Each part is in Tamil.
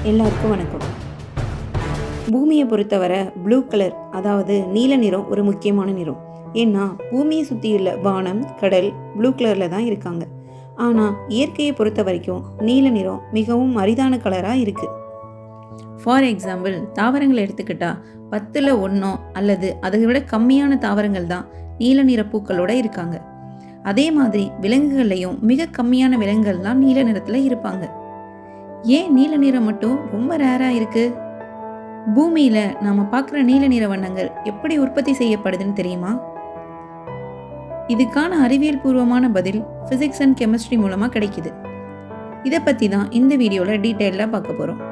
எல்லாருக்கும் வணக்கம். பூமியை பொறுத்தவரை ப்ளூ கலர், அதாவது நீல நிறம் ஒரு முக்கியமான நிறம். ஏன்னா பூமியை சுற்றியுள்ள வானம், கடல் ப்ளூ கலரில் தான் இருக்காங்க. ஆனால் இயற்கையை பொறுத்த வரைக்கும் நீல நிறம் மிகவும் அரிதான கலராக இருக்குது. ஃபார் எக்ஸாம்பிள், தாவரங்களை எடுத்துக்கிட்டால் 10ல் 1 அல்லது அதை விட கம்மியான தாவரங்கள் தான் நீல நிற பூக்களோடு இருக்காங்க. அதே மாதிரி விலங்குகள்லையும் மிக கம்மியான விலங்குகள் தான் நீல நிறத்தில் இருப்பாங்க. ஏன் நீல நிறம் மட்டும் ரொம்ப ரேராக இருக்குது? பூமியில் நாம் பார்க்குற நீல நிற வண்ணங்கள் எப்படி உற்பத்தி செய்யப்படுதுன்னு தெரியுமா? இதுக்கான அறிவியல் பூர்வமான பதில் ஃபிசிக்ஸ் அண்ட் கெமிஸ்ட்ரி மூலமாக கிடைக்குது. இதை பற்றி தான் இந்த வீடியோவில் டீட்டெயிலாக பார்க்க போகிறோம்.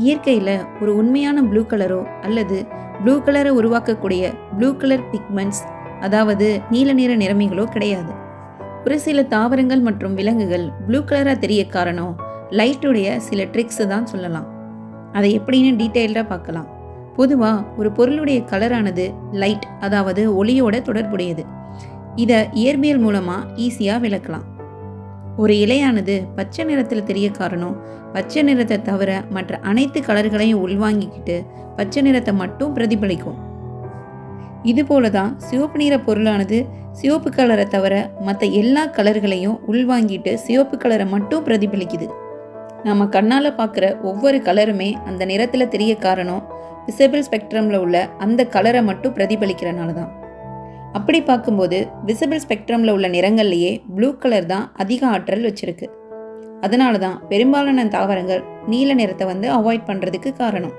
இயற்கையில் ஒரு உண்மையான ப்ளூ கலரோ அல்லது ப்ளூ கலரை உருவாக்கக்கூடிய ப்ளூ கலர் பிக்மெண்ட்ஸ், அதாவது நீல நிற நிறமிகளோ கிடையாது. ஒரு சில தாவரங்கள் மற்றும் விலங்குகள் ப்ளூ கலராக தெரிய காரணம் லைட்டுடைய சில ட்ரிக்ஸு தான் சொல்லலாம். அதை எப்படின்னு டீட்டெயில்டாக பார்க்கலாம். பொதுவாக ஒரு பொருளுடைய கலரானது லைட், அதாவது ஒளியோட தொடர்புடையது. இதை இயற்பியல் மூலமாக ஈஸியாக விளக்கலாம். ஒரு இலையானது பச்சை நிறத்தில் தெரிய காரணம் பச்சை நிறத்தை தவிர மற்ற அனைத்து கலர்களையும் உள்வாங்கிக்கிட்டு பச்சை நிறத்தை மட்டும் பிரதிபலிக்கும். இதுபோல தான் சிவப்பு நிற பொருளானது சிவப்பு கலரை தவிர மற்ற எல்லா கலர்களையும் உள்வாங்கிட்டு சிவப்பு கலரை மட்டும் பிரதிபலிக்குது. நம்ம கண்ணால் பார்க்குற ஒவ்வொரு கலருமே அந்த நிறத்தில் தெரிய காரணம் விசிபிள் ஸ்பெக்ட்ரமில் உள்ள அந்த கலரை மட்டும் பிரதிபலிக்கிறனால தான். அப்படி பார்க்கும்போது விசிபிள் ஸ்பெக்ட்ரமில் உள்ள நிறங்கள்லேயே ப்ளூ கலர் தான் அதிக ஆற்றல் வச்சுருக்கு. அதனால தான் பெரும்பாலான தாவரங்கள் நீல நிறத்தை அவாய்ட் பண்ணுறதுக்கு காரணம்.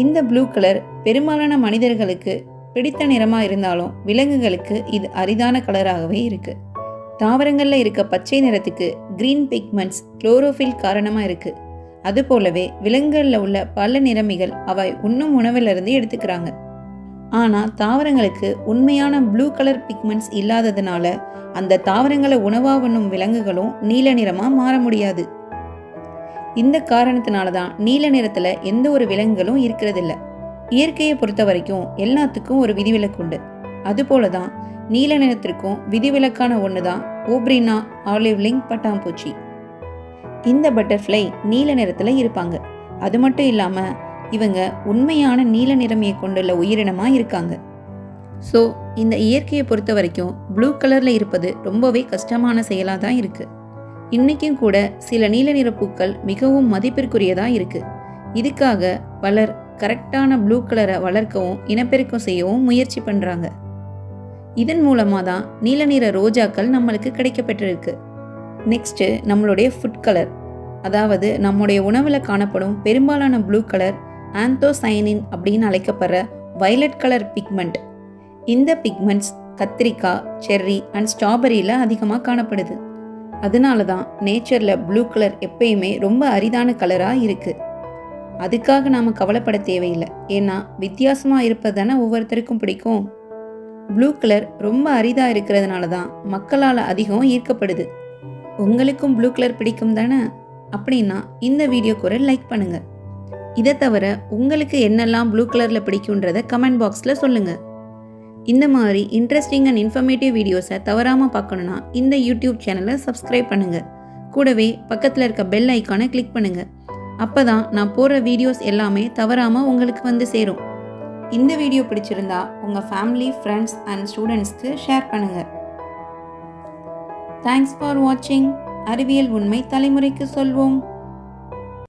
இந்த ப்ளூ கலர் பெரும்பாலான மனிதர்களுக்கு பிடித்த நிறமாக இருந்தாலும் விலங்குகளுக்கு இது அரிதான கலராகவே இருக்குது. தாவரங்களில் இருக்க பச்சை நிறத்துக்கு கிரீன் பிக்மெண்ட்ஸ், குளோரோஃபில் காரணமாக இருக்குது. அதுபோலவே விலங்குகளில் உள்ள பல நிறமிகள் அவை உண்ணும் உணவிலிருந்து எடுத்துக்கிறாங்க. ஆனால் தாவரங்களுக்கு உண்மையான ப்ளூ கலர் பிக்மெண்ட்ஸ் இல்லாததுனால அந்த தாவரங்களை உணவாக உண்ணும் விலங்குகளும் நீல நிறமாக மாற முடியாது. இந்த காரணத்தினால தான் நீல நிறத்தில் எந்த ஒரு விலங்குகளும் இருக்கிறதில்ல. இயற்கையை பொறுத்த வரைக்கும் எல்லாத்துக்கும் ஒரு விதிவிலக்கு உண்டு. அதுபோல தான் நீல நிறத்திற்கும் விதிவிலக்கான ஒன்று தான் ஓப்ரினா ஆலிவ்லிங் பட்டாம்பூச்சி. இந்த பட்டர்ஃப்ளை நீல நிறத்தில் இருப்பாங்க. அது மட்டும் இல்லாமல் இவங்க உண்மையான நீல நிறமையை கொண்டுள்ள உயிரினமாக இருக்காங்க. ஸோ இந்த இயற்கையை பொறுத்த வரைக்கும் ப்ளூ கலரில் இருப்பது ரொம்பவே கஷ்டமான செயலாக தான் இருக்குது. இன்றைக்கும் கூட சில நீல நிற பூக்கள் மிகவும் மதிப்பிற்குரியதாக இருக்குது. இதுக்காக பலர் கரெக்டான ப்ளூ கலரை வளர்க்கவும் இனப்பெருக்கம் செய்யவும் முயற்சி பண்ணுறாங்க. இதன் மூலமாக தான் நீல நிற ரோஜாக்கள் நம்மளுக்கு கிடைக்கப்பட்டிருக்கு. நெக்ஸ்ட்டு நம்மளுடைய ஃபுட் கலர், அதாவது நம்முடைய உணவில் காணப்படும் பெரும்பாலான ப்ளூ கலர் ஆந்தோசைனின் அப்படின்னு அழைக்கப்படுற வயலட் கலர் பிக்மெண்ட். இந்த பிக்மெண்ட்ஸ் கத்திரிக்காய், செர்ரி அண்ட் ஸ்ட்ராபெரியில் அதிகமாக காணப்படுது. அதனால தான் நேச்சரில் ப்ளூ கலர் எப்பயுமே ரொம்ப அரிதான கலராக இருக்குது. அதுக்காக நாம் கவலைப்பட தேவையில்லை. ஏன்னா வித்தியாசமாக இருப்பது தானே ஒவ்வொருத்தருக்கும் பிடிக்கும். ப்ளூ கலர் ரொம்ப அரிதாக இருக்கிறதுனால தான் மக்களால் அதிகம் ஈர்க்கப்படுது. உங்களுக்கும் ப்ளூ கலர் பிடிக்கும் தானே? அப்படின்னா இந்த வீடியோக்கு ஒரு லைக் பண்ணுங்கள். இதை தவிர உங்களுக்கு என்னெல்லாம் ப்ளூ கலரில் பிடிக்குன்றதை கமெண்ட் பாக்ஸில் சொல்லுங்கள். இந்த மாதிரி இன்ட்ரெஸ்டிங் அண்ட் இன்ஃபர்மேட்டிவ் வீடியோஸை தவறாமல் பார்க்கணுன்னா இந்த யூடியூப் சேனலை சப்ஸ்கிரைப் பண்ணுங்கள். கூடவே பக்கத்தில் இருக்க பெல் ஐக்கானை கிளிக் பண்ணுங்கள். அப்போ தான் நான் போடுற வீடியோஸ் எல்லாமே தவறாமல் உங்களுக்கு சேரும். இந்த வீடியோ பிடிச்சிருந்தா உங்கள் ஃபேமிலி, ஃப்ரெண்ட்ஸ் அண்ட் ஸ்டூடெண்ட்ஸ்க்கு ஷேர் பண்ணுங்கள். தேங்க்ஸ் ஃபார் வாட்சிங். அறிவியல் உண்மை தலைமுறைக்கு சொல்வோம்.